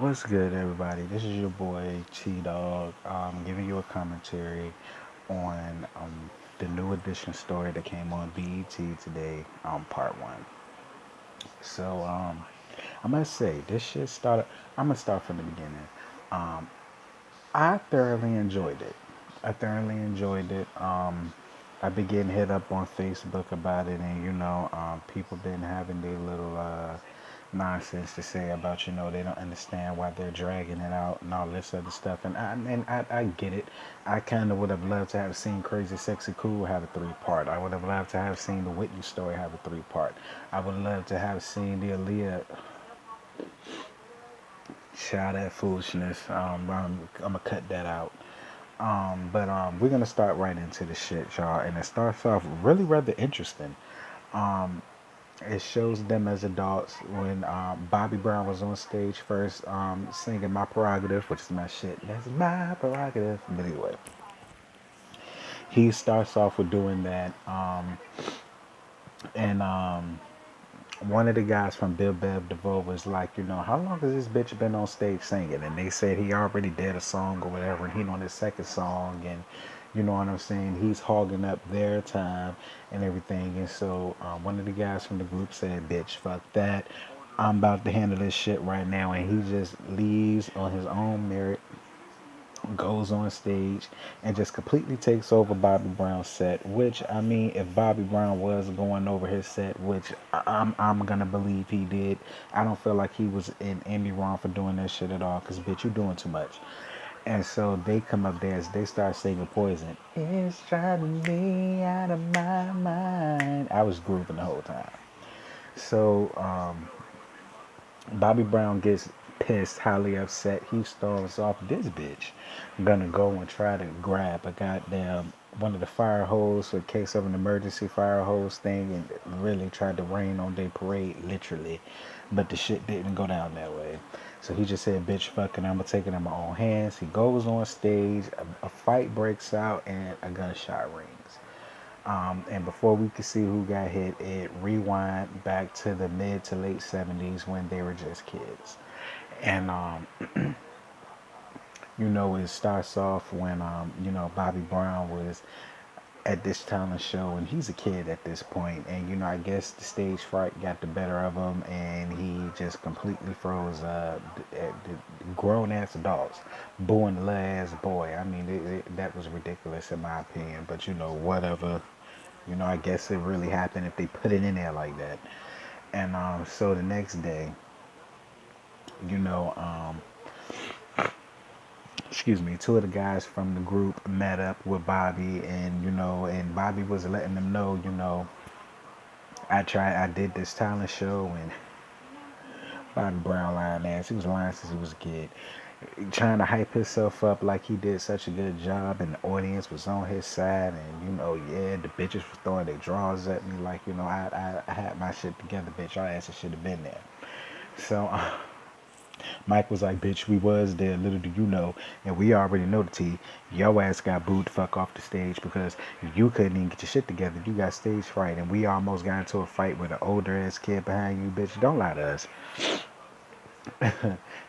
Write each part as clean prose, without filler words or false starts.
What's good, everybody? This is your boy T Dog, giving you a commentary on the new edition story that came on BET today, part one. So, I must say, this shit started. I'm gonna start from the beginning. Um, I thoroughly enjoyed it. I thoroughly enjoyed it. I've been getting hit up on Facebook about it, and people been having their little nonsense to say about they don't understand why they're dragging it out and all this other stuff. And I get it. I kind of would have loved to have seen Crazy Sexy Cool have a three-part. I would have loved to have seen the Whitney story have a three-part. I would love to have seen the Aaliyah. Shout that foolishness. I'm gonna cut that out. But we're gonna start right into the shit, y'all, and it starts off really rather interesting. Um, it shows them as adults when Bobby Brown was on stage first, singing "My Prerogative," which is my shit. That's my prerogative. But anyway, he starts off with doing that, and one of the guys from Bill Bev DeVoe was like, how long has this bitch been on stage singing? And they said he already did a song or whatever, and he on his second song, and you know what I'm saying? He's hogging up their time and everything. And so one of the guys from the group said, bitch, fuck that. I'm about to handle this shit right now. And he just leaves on his own merit, goes on stage and just completely takes over Bobby Brown's set. Which, I mean, if Bobby Brown was going over his set, which I'm gonna believe he did, I don't feel like he was in any wrong for doing that shit at all. Cause bitch, you doing too much. And so they come up there as they start singing Poison. It's driving me out of my mind. I was grooving the whole time. So Bobby Brown gets pissed, highly upset. He storms off. This bitch gonna go and try to grab a goddamn one of the fire hose in case of an emergency fire hose thing, and really tried to rain on their parade, literally. But the shit didn't go down that way. So he just said, bitch, fucking, I'm gonna take it in my own hands. He goes on stage, a fight breaks out, and a gunshot rings. And before we could see who got hit, it rewind back to the mid to late 70s when they were just kids. And, it starts off when, Bobby Brown was at this talent show, and he's a kid at this point. And, I guess the stage fright got the better of him, and he just completely froze at the grown ass adults booing the little ass boy. I mean, that was ridiculous in my opinion, but, whatever. I guess it really happened if they put it in there like that. And so the next day, you know, um, excuse me, two of the guys from the group met up with Bobby, and and Bobby was letting them know, I did this talent show, and Bobby Brown lying ass, he was lying since he was a kid, trying to hype himself up like he did such a good job, and the audience was on his side, and yeah, the bitches was throwing their drawers at me like, I had my shit together, bitch. Your ass should have been there. So Mike was like, bitch, we was there, little do you know, and we already know the T. Your ass got booed the fuck off the stage because you couldn't even get your shit together. You got stage fright, and we almost got into a fight with an older ass kid behind you, bitch. Don't lie to us.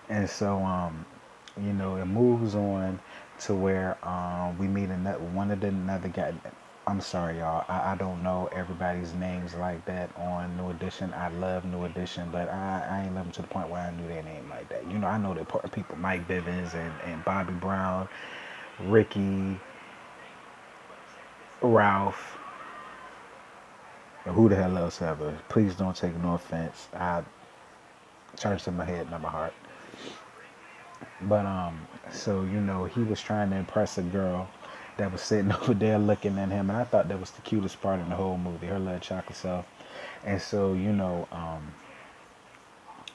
And so, it moves on to where we meet another guy. I'm sorry, y'all. I don't know everybody's names like that on New Edition. I love New Edition, but I ain't love them to the point where I knew their name like that. I know the people, Mike Bivens and Bobby Brown, Ricky, Ralph, and who the hell else ever. Please don't take no offense. I charged in my head, not my heart. But so he was trying to impress a girl that was sitting over there looking at him, and I thought that was the cutest part in the whole movie, her little chocolate self. And so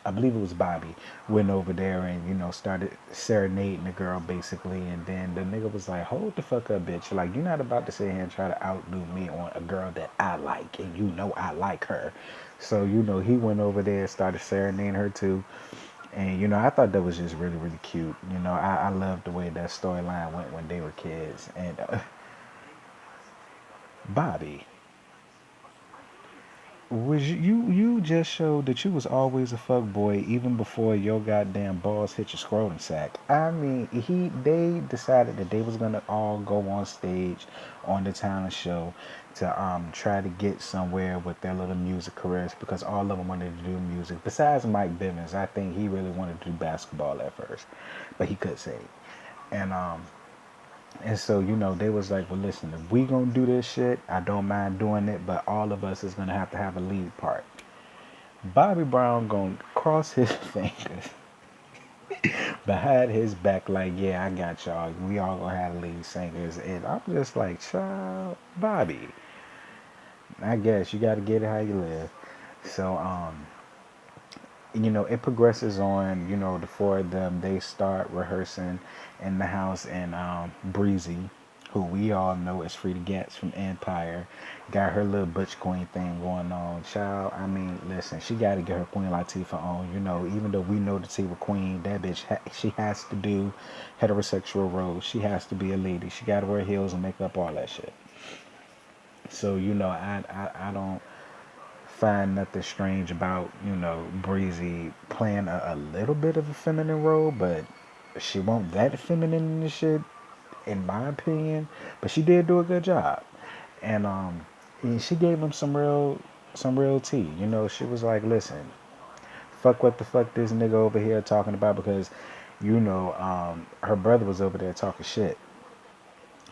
I believe it was Bobby went over there and started serenading the girl basically, and then the nigga was like, "Hold the fuck up, bitch! Like you're not about to sit here and try to outdo me on a girl that I like, and I like her." So he went over there and started serenading her too. And I thought that was just really, really cute. I loved the way that storyline went when they were kids. And Bobby, Was you just showed that you was always a fuck boy even before your goddamn balls hit your scrotum sack. I mean, they decided that they was gonna all go on stage on the talent show to try to get somewhere with their little music careers because all of them wanted to do music. Besides Mike Bivins, I think he really wanted to do basketball at first, but he could sing. And so, they was like, well, listen, if we gonna do this shit, I don't mind doing it, but all of us is gonna have a lead part. Bobby Brown gonna cross his fingers behind his back like, yeah, I got y'all. We all gonna have lead singers. And I'm just like, child, Bobby, I guess you gotta get it how you live. So, it progresses on, the four of them, they start rehearsing in the house, and Breezy, who we all know is Frida Gatz from Empire, got her little Butch Queen thing going on. Child, I mean, listen, she got to get her Queen Latifah on. Even though we know the Latifah Queen, that bitch, she has to do heterosexual roles. She has to be a lady. She got to wear heels and makeup, all that shit. So, I don't find nothing strange about, Breezy playing a little bit of a feminine role, but she won't that feminine in this shit, in my opinion. But she did do a good job. And and she gave him some real tea. She was like, listen, fuck what the fuck this nigga over here talking about, because her brother was over there talking shit.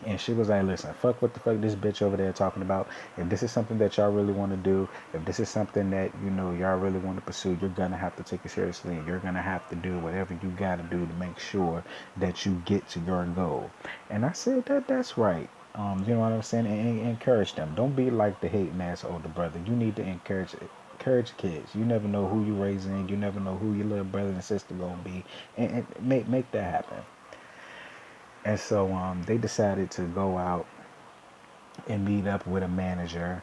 And she was like, listen, fuck what the fuck this bitch over there talking about. If this is something that y'all really want to do, if this is something that, y'all really want to pursue, you're going to have to take it seriously. And you're going to have to do whatever you got to do to make sure that you get to your goal. And I said, that's right. You know what I'm saying? And encourage them. Don't be like the hating ass older brother. You need to encourage kids. You never know who you raising. You never know who your little brother and sister gonna be. And make that happen. And so they decided to go out and meet up with a manager.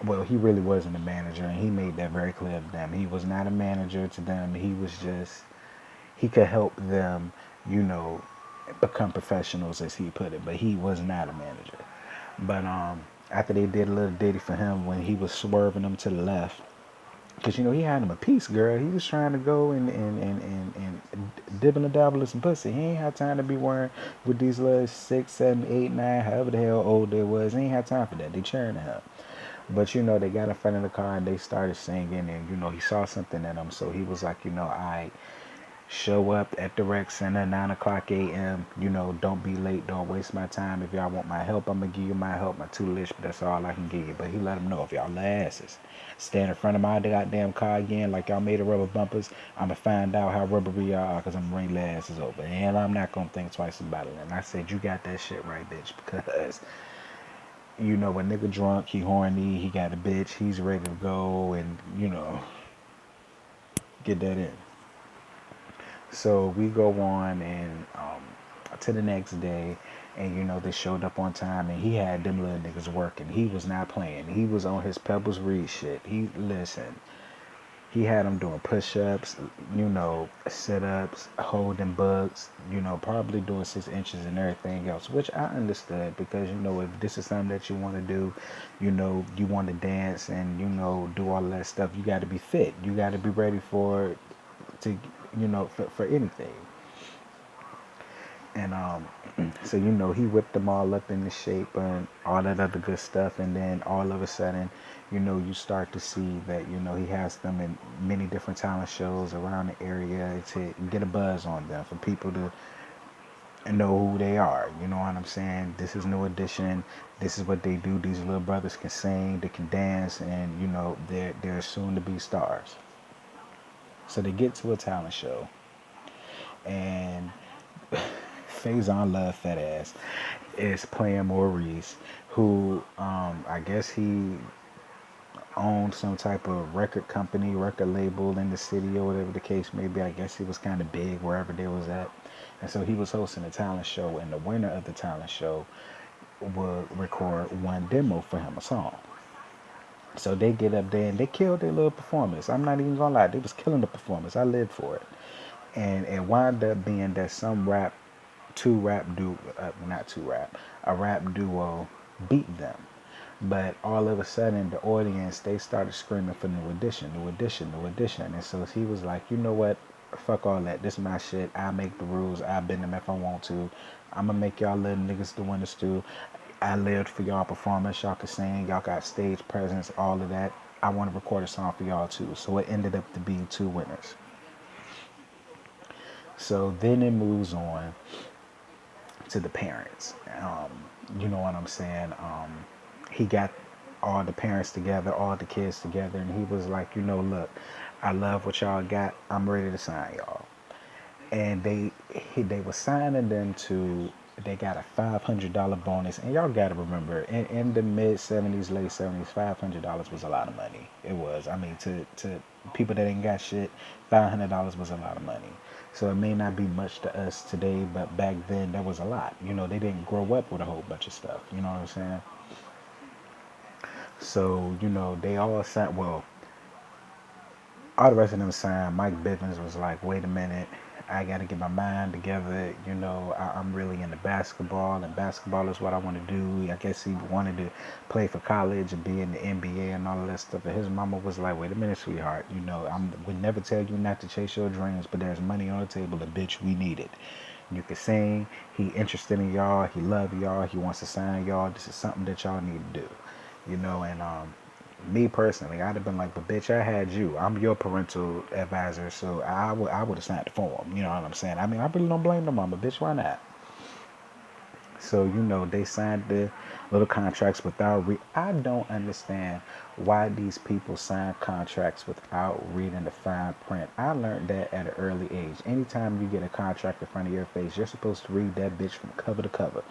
Well, he really wasn't a manager, and he made that very clear to them. He was not a manager to them. He could help them, you know, become professionals, as he put it, but he was not a manager. But after they did a little ditty for him when he was swerving them to the left, because, he had him a piece, girl. He was trying to go and dibble and dabble with some pussy. He ain't had time to be worrying with these little 6, 7, 8, 9, however the hell old they was. He ain't had time for that. They cheering at him. But, they got in front of the car and they started singing. And, he saw something in them. So he was like, I show up at the rec center 9 o'clock a.m. Don't be late. Don't waste my time. If y'all want my help, I'm going to give you my help. My tutelage, but that's all I can give you. But he let them know, if y'all asses stand in front of my goddamn car again like y'all made of rubber bumpers, I'm going to find out how rubbery y'all are, because I'm going to bring your asses over. And I'm not going to think twice about it. And I said, you got that shit right, bitch, because, a nigga drunk, he horny, he got a bitch, he's ready to go and, get that in. So we go on and to the next day, and they showed up on time, and he had them little niggas working. He was not playing. He was on his Pebbles Reed shit. He had them doing push-ups, sit-ups, holding books, probably doing 6 inches and everything else, which I understood, because if this is something that you want to do, you want to dance and do all that stuff, you got to be fit. You got to be ready for anything. And so he whipped them all up into shape and all that other good stuff. And then all of a sudden, you start to see that he has them in many different talent shows around the area to get a buzz on them, for people to know who they are. You know what I'm saying? This is New Edition. This is what they do. These little brothers can sing, they can dance, and they're soon to be stars. So they get to a talent show, and Faison Love Fat Ass is playing Maurice, who I guess he owned some type of record company, record label in the city, or whatever the case may be. I guess he was kind of big wherever they was at. And so he was hosting a talent show, and the winner of the talent show would record one demo for him, a song. So they get up there and they killed their little performance. I'm not even gonna lie, they was killing the performance. I lived for it. And it wound up being that a rap duo beat them. But all of a sudden, the audience, they started screaming for New Edition, New Edition, New Edition. And so he was like, you know what? Fuck all that. This is my shit. I make the rules. I bend them if I want to. I'm going to make y'all little niggas the winners too. I lived for y'all performance. Y'all could sing. Y'all got stage presence, all of that. I want to record a song for y'all too. So it ended up to being two winners. So then it moves on to the parents. You know what I'm saying? He got all the parents together, all the kids together, and he was like, you know, look, I love what y'all got. I'm ready to sign y'all. And they were signing them to. They got a $500 bonus, and y'all got to remember, in the mid 70s, late 70s, $500 was a lot of money. It was. I mean, to people that ain't got shit, $500 was a lot of money. So it may not be much to us today, but back then that was a lot. You know, they didn't grow up with a whole bunch of stuff. You know what I'm saying? So, you know, they all signed. Well, all the rest of them signed. Mike Bivins was like, wait a minute, I got to get my mind together. You know, I'm really into basketball, and basketball is what I want to do. I guess he wanted to play for college and be in the NBA and all of that stuff. And his mama was like, wait a minute, sweetheart. You know, I would never tell you not to chase your dreams, but there's money on the table, and bitch, we need it. You can sing. He interested in y'all. He love y'all. He wants to sign y'all. This is something that y'all need to do. You know, and me personally, I'd have been like, but bitch, I had you. I'm your parental advisor, so I would have signed the form. You know what I'm saying? I mean, I really don't blame the mama, bitch. Why not? So, you know, they signed the little contracts without I don't understand why these people sign contracts without reading the fine print. I learned that at an early age. Anytime you get a contract in front of your face, you're supposed to read that bitch from cover to cover.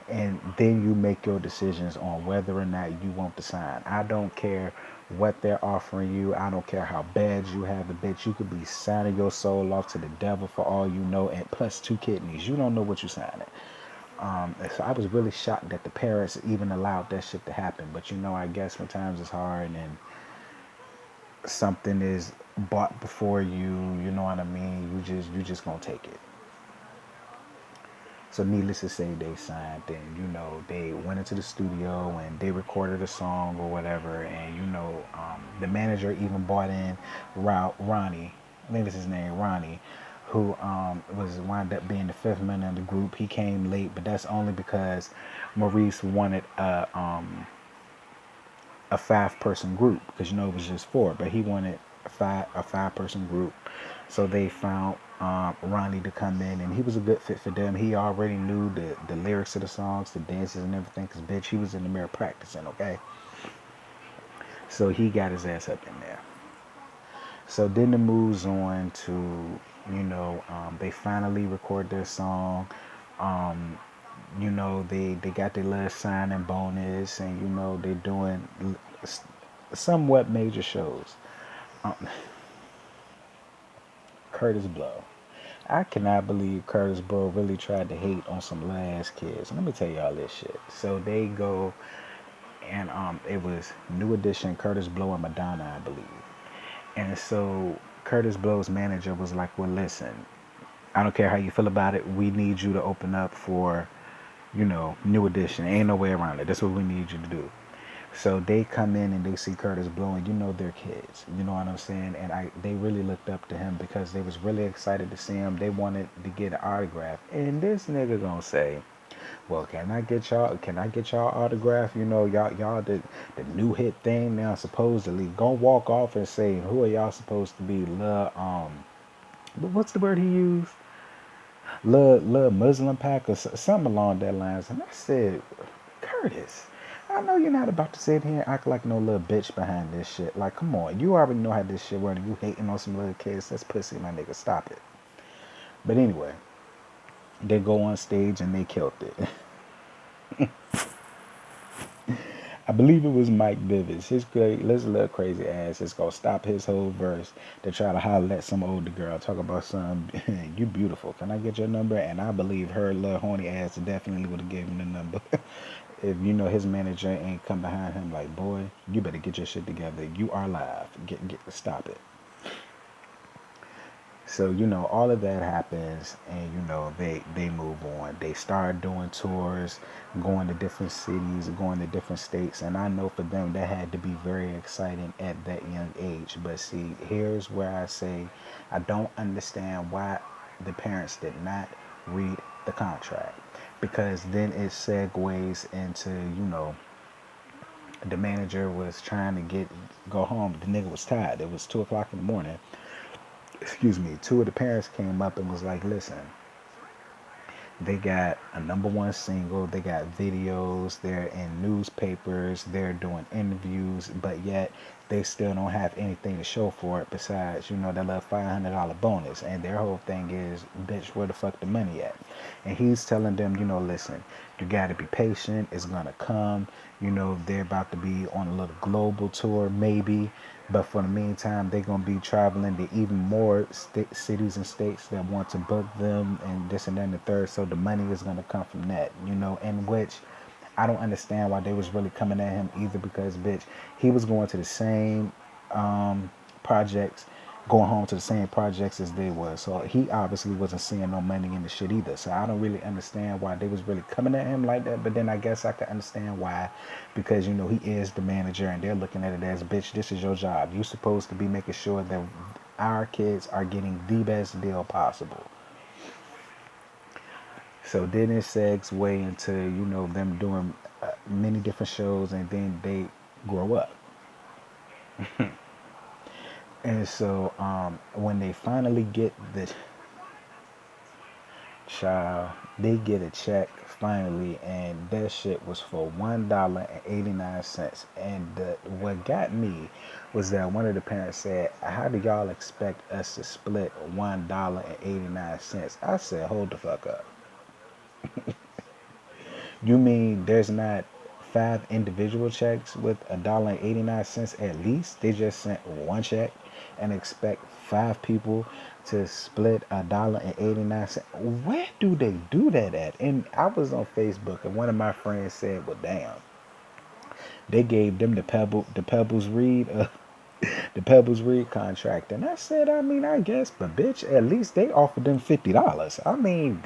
And then you make your decisions on whether or not you want to sign. I don't care what they're offering you. I don't care how bad you have the bitch. You could be signing your soul off to the devil for all you know, and plus 2 kidneys. You don't know what you're signing. So I was really shocked that the parents even allowed that shit to happen. But you know, I guess sometimes it's hard and something is bought before you. You know what I mean? You just gonna take it. So needless to say, they signed and you know they went into the studio and they recorded a song or whatever. And you know, the manager even brought in Ronnie. I think this is his name, Ronnie, who was wound up being the fifth member in the group. He came late, but that's only because Maurice wanted a 5-person group because you know it was just four, but he wanted a 5-person group. So they found Ronnie to come in, and he was a good fit for them. He already knew the lyrics of the songs, the dances, and everything. Cause bitch, he was in the mirror practicing. Okay, so he got his ass up in there. So then it moves on to, you know, they finally record their song. Um, you know, they got their little signing bonus, and you know they doing somewhat major shows. Um, Curtis Blow. I cannot believe Curtis Blow really tried to hate on some little ass kids. Let me tell y'all this shit. So they go and it was New Edition, Curtis Blow, and Madonna, I believe. And so Curtis Blow's manager was like, well, listen, I don't care how you feel about it. We need you to open up for, you know, New Edition. Ain't no way around it. That's what we need you to do. So they come in and they see Curtis Blow, and you know they're kids. You know what I'm saying? And they really looked up to him because they was really excited to see him. They wanted to get an autograph. And this nigga gonna say, well, can I get y'all autograph? You know, y'all the new hit thing now supposedly. Gonna walk off and say, who are y'all supposed to be? What's the word he used? Lil Muslim pack or something along that lines. And I said, Curtis, I know you're not about to sit here and act like no little bitch behind this shit. Like, come on, you already know how this shit works. You hating on some little kids. That's pussy, my nigga. Stop it. But anyway, they go on stage and they killed it. I believe it was Mike Bivins. His little crazy ass is gonna stop his whole verse to try to holler at some older girl. Talk about some, you beautiful. Can I get your number? And I believe her little horny ass definitely would have given him the number. If you know his manager ain't come behind him like, boy, you better get your shit together. You are live. Stop it. So, all of that happens, and they move on. They start doing tours, going to different cities, going to different states, and I know for them that had to be very exciting at that young age. But see, here's where I say I don't understand why the parents did not read the contract, because then it segues into, the manager was trying to go home. The nigga was tired. It was 2 o'clock in the morning. Excuse me. Two of the parents came up and was like, "Listen, they got a #1 single. They got videos. They're in newspapers. They're doing interviews, but yet they still don't have anything to show for it besides, that little $500 bonus." And their whole thing is, bitch, where the fuck the money at? And he's telling them, listen, you got to be patient. It's going to come. They're about to be on a little global tour, maybe. But for the meantime, they're going to be traveling to even more cities and states that want to book them and this and that and the third. So the money is going to come from that, in which I don't understand why they was really coming at him either, because, bitch, he was going to the same projects, going home to the same projects as they was. So he obviously wasn't seeing no money in the shit either. So I don't really understand why they was really coming at him like that. But then I guess I can understand why, because he is the manager and they're looking at it as, bitch, this is your job. You're supposed to be making sure that our kids are getting the best deal possible. So then it segs way into, them doing many different shows, and then they grow up. And so when they finally get the child, they get a check finally, and that shit was for $1.89. And what got me was that one of the parents said, "How do y'all expect us to split $1.89?" I said, "Hold the fuck up. You mean there's not 5 individual checks with $1.89 at least? They just sent one check and expect 5 people to split $1.89. Where do they do that at?" And I was on Facebook, and one of my friends said, "Well, damn, they gave them the Pebbles Reed." The Pebbles Reed contract. And I said, I mean, I guess, but bitch, at least they offered them $50. I mean,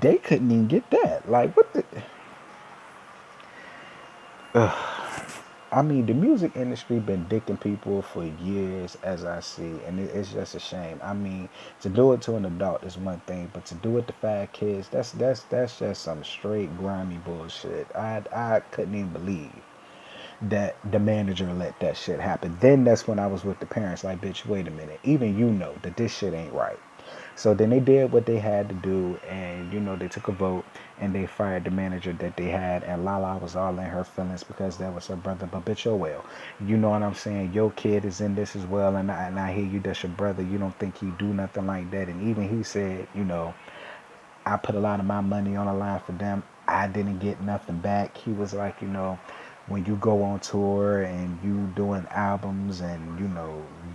they couldn't even get that. Like, what the? I mean, the music industry been dicking people for years, as I see, and it's just a shame. I mean, to do it to an adult is one thing, but to do it to 5 kids, that's just some straight grimy bullshit. I couldn't even believe that the manager let that shit happen. Then that's when I was with the parents, like, bitch, wait a minute. Even that this shit ain't right. So then they did what they had to do, and they took a vote and they fired the manager that they had. And Lala was all in her feelings because that was her brother. But bitch, oh well, you know what I'm saying? Your kid is in this as well, and I hear you. That's your brother. You don't think he do nothing like that? And even he said, I put a lot of my money on the line for them. I didn't get nothing back. He was like, when you go on tour and you doing albums and,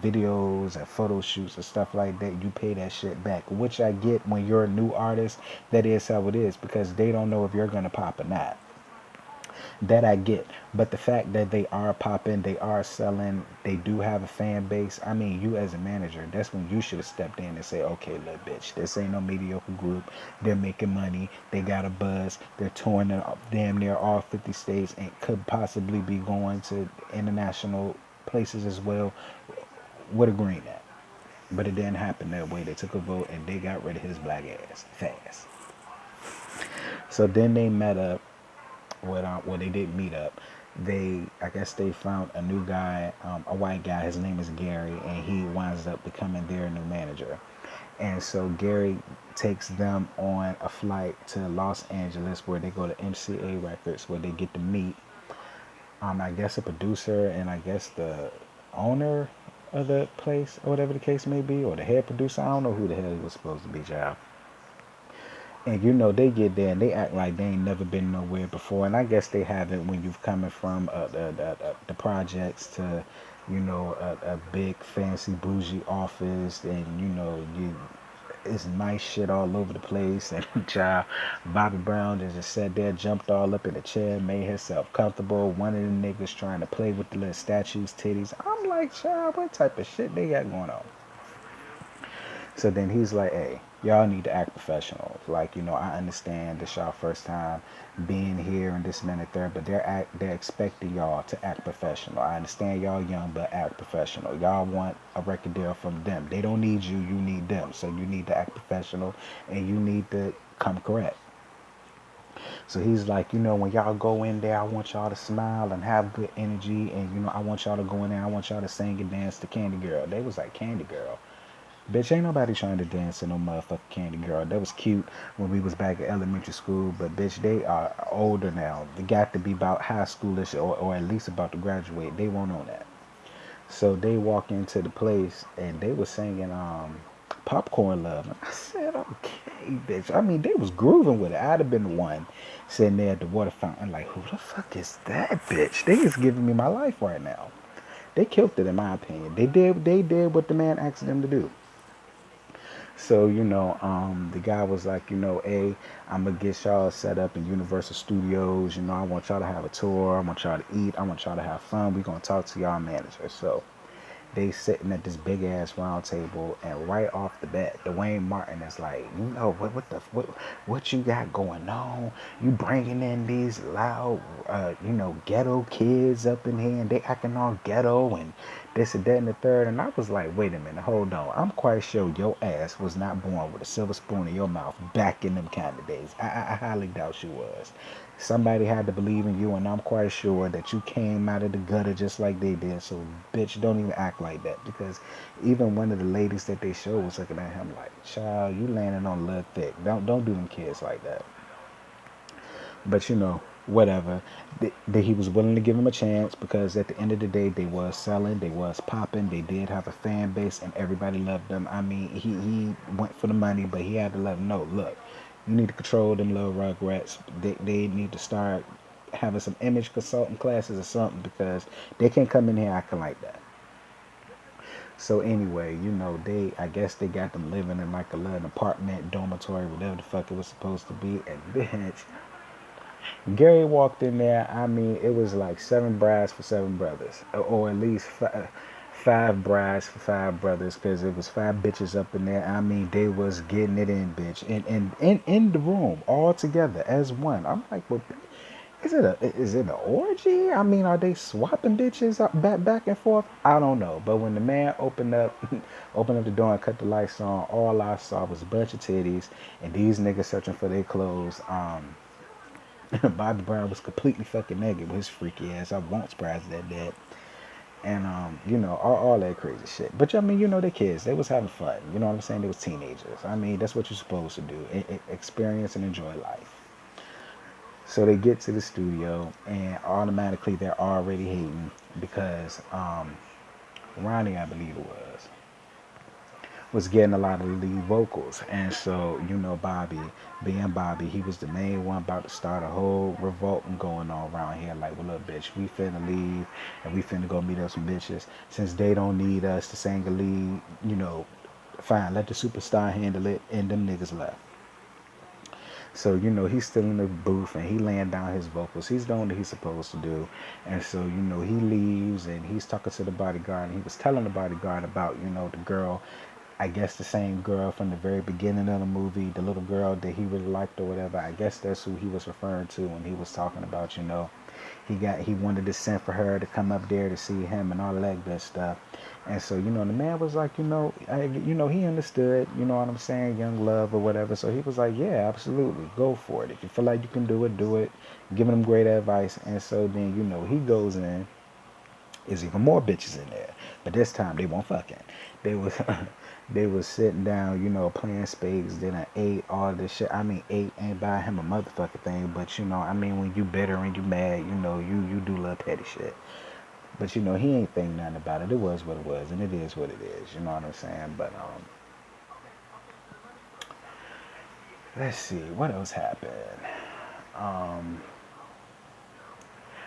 videos and photo shoots and stuff like that, you pay that shit back, which I get. When you're a new artist, that is how it is, because they don't know if you're going to pop or not. That I get. But the fact that they are popping, they are selling, they do have a fan base. I mean, you as a manager, that's when you should have stepped in and say, okay, look, bitch, this ain't no mediocre group. They're making money. They got a buzz. They're touring damn near all 50 states and could possibly be going to international places as well. What a green at. But it didn't happen that way. They took a vote and they got rid of his black ass fast. So then they met up. Well, they did meet up. I guess they found a new guy, a white guy. His name is Gary, and he winds up becoming their new manager. And so Gary takes them on a flight to Los Angeles, where they go to MCA Records, where they get to meet, I guess, a producer and I guess the owner of the place, or whatever the case may be, or the head producer. I don't know who the hell he was supposed to be, child. And they get there and they act like they ain't never been nowhere before. And I guess they haven't when you've coming from the projects to, a big fancy bougie office, and it's nice shit all over the place. And child, Bobby Brown just sat there, jumped all up in the chair, made himself comfortable. One of the niggas trying to play with the little statue's titties. I'm like, child, what type of shit they got going on? So then he's like, hey, y'all need to act professional. Like, I understand this y'all first time being here and this minute there, but they're expecting y'all to act professional. I understand y'all young, but act professional. Y'all want a record deal from them. They don't need you, you need them. So you need to act professional and you need to come correct. So he's like, when y'all go in there, I want y'all to smile and have good energy. And, I want y'all to go in there. I want y'all to sing and dance to Candy Girl. They was like, Candy Girl. Bitch, ain't nobody trying to dance to no motherfucking Candy Girl. That was cute when we was back at elementary school. But, bitch, they are older now. They got to be about high schoolish or at least about to graduate. They won't know that. So they walk into the place and they was singing Popcorn Love. And I said, okay, bitch. I mean, they was grooving with it. I'd have been the one sitting there at the water fountain like, who the fuck is that bitch? They is giving me my life right now. They killed it in my opinion. They did what the man asked them to do. So, the guy was like, hey, I'm going to get y'all set up in Universal Studios. I want y'all to have a tour. I want y'all to eat. I want y'all to have fun. We're going to talk to y'all manager. So they sitting at this big ass round table, and right off the bat, Dwayne Martin is like, what you got going on? You bringing in these loud, ghetto kids up in here, and they acting all ghetto and this and that and the third. And I was like, wait a minute, hold on. I'm quite sure your ass was not born with a silver spoon in your mouth back in them kind of days. I highly doubt you was. Somebody had to believe in you, and I'm quite sure that you came out of the gutter just like they did. So, bitch, don't even act like that. Because even one of the ladies that they showed was looking at him like, child, you landing on a little thick. Don't do them kids like that. But whatever. He was willing to give him a chance because at the end of the day, they was selling, they was popping, they did have a fan base, and everybody loved them. I mean, he went for the money, but he had to let them know, look, you need to control them little rugrats. They need to start having some image consulting classes or something because they can't come in here acting like that. So anyway, I guess they got them living in like a little apartment, dormitory, whatever the fuck it was supposed to be. And bitch, Gary walked in there. I mean, it was like seven brides for seven brothers, or at least five brides for five brothers, because it was five bitches up in there. I mean, they was getting it in, bitch, in the room all together as one. I'm like, well, is it an orgy? I mean, are they swapping bitches up back and forth? I don't know. But when the man opened up opened up the door and cut the lights on, all I saw was a bunch of titties and these niggas searching for their clothes. Bobby Brown was completely fucking naked with his freaky ass. I won't surprise that. And all that crazy shit. But I mean, they kids. They was having fun. You know what I'm saying? They was teenagers. I mean, that's what you're supposed to do. Experience and enjoy life. So they get to the studio, and automatically they're already hating because Ronnie, I believe it was getting a lot of the lead vocals. And so, Bobby, being Bobby, he was the main one about to start a whole revolt going on around here. Like, well, look, bitch, we finna leave and we finna go meet up some bitches. Since they don't need us to sing a lead, fine, let the superstar handle it. And them niggas left. So, he's still in the booth and he laying down his vocals. He's doing what he's supposed to do. And so, he leaves and he's talking to the bodyguard and he was telling the bodyguard about, the girl, I guess the same girl from the very beginning of the movie, the little girl that he really liked or whatever. I guess that's who he was referring to when he was talking about, he wanted to send for her to come up there to see him and all that good stuff. And so, the man was like, he understood, you know what I'm saying, young love or whatever. So he was like, yeah, absolutely, go for it. If you feel like you can do it, do it. Giving him great advice. And so then, he goes in. There's even more bitches in there, but this time they won't fucking. They was they was sitting down, playing spades. Then I ate all this shit. I mean, ate ain't buy him a motherfucking thing, but I mean, when you bitter and you mad, you do little petty shit. But he ain't think nothing about it. It was what it was, and it is what it is. You know what I'm saying? But let's see what else happened. Um,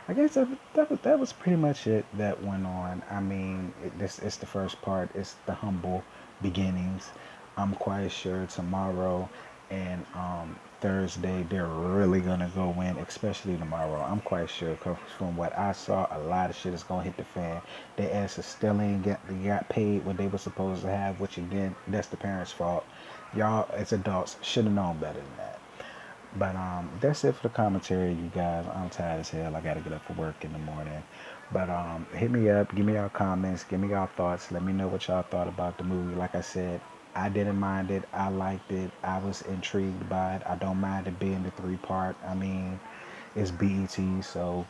I guess that was pretty much it that went on. I mean, it's the first part. It's the humble beginnings. I'm quite sure tomorrow and Thursday they're really gonna go in, especially tomorrow. I'm quite sure, 'cause from what I saw, a lot of shit is gonna hit the fan. Their asses still ain't got paid what they were supposed to have, which again, that's the parents' fault. Y'all as adults should have known better than that. But that's it for the commentary, you guys. I'm tired as hell. I gotta get up for work in the morning. But hit me up, give me your comments, give me your thoughts. Let me know what y'all thought about the movie. Like I said, I didn't mind it. I liked it. I was intrigued by it. I don't mind it being the 3 part. I mean, it's BET, so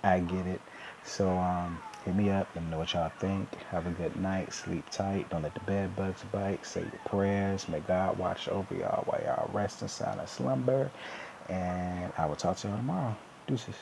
I get it. So hit me up. Let me know what y'all think. Have a good night. Sleep tight. Don't let the bed bugs bite. Say your prayers. May God watch over y'all while y'all rest in silent slumber. And I will talk to y'all tomorrow. Deuces.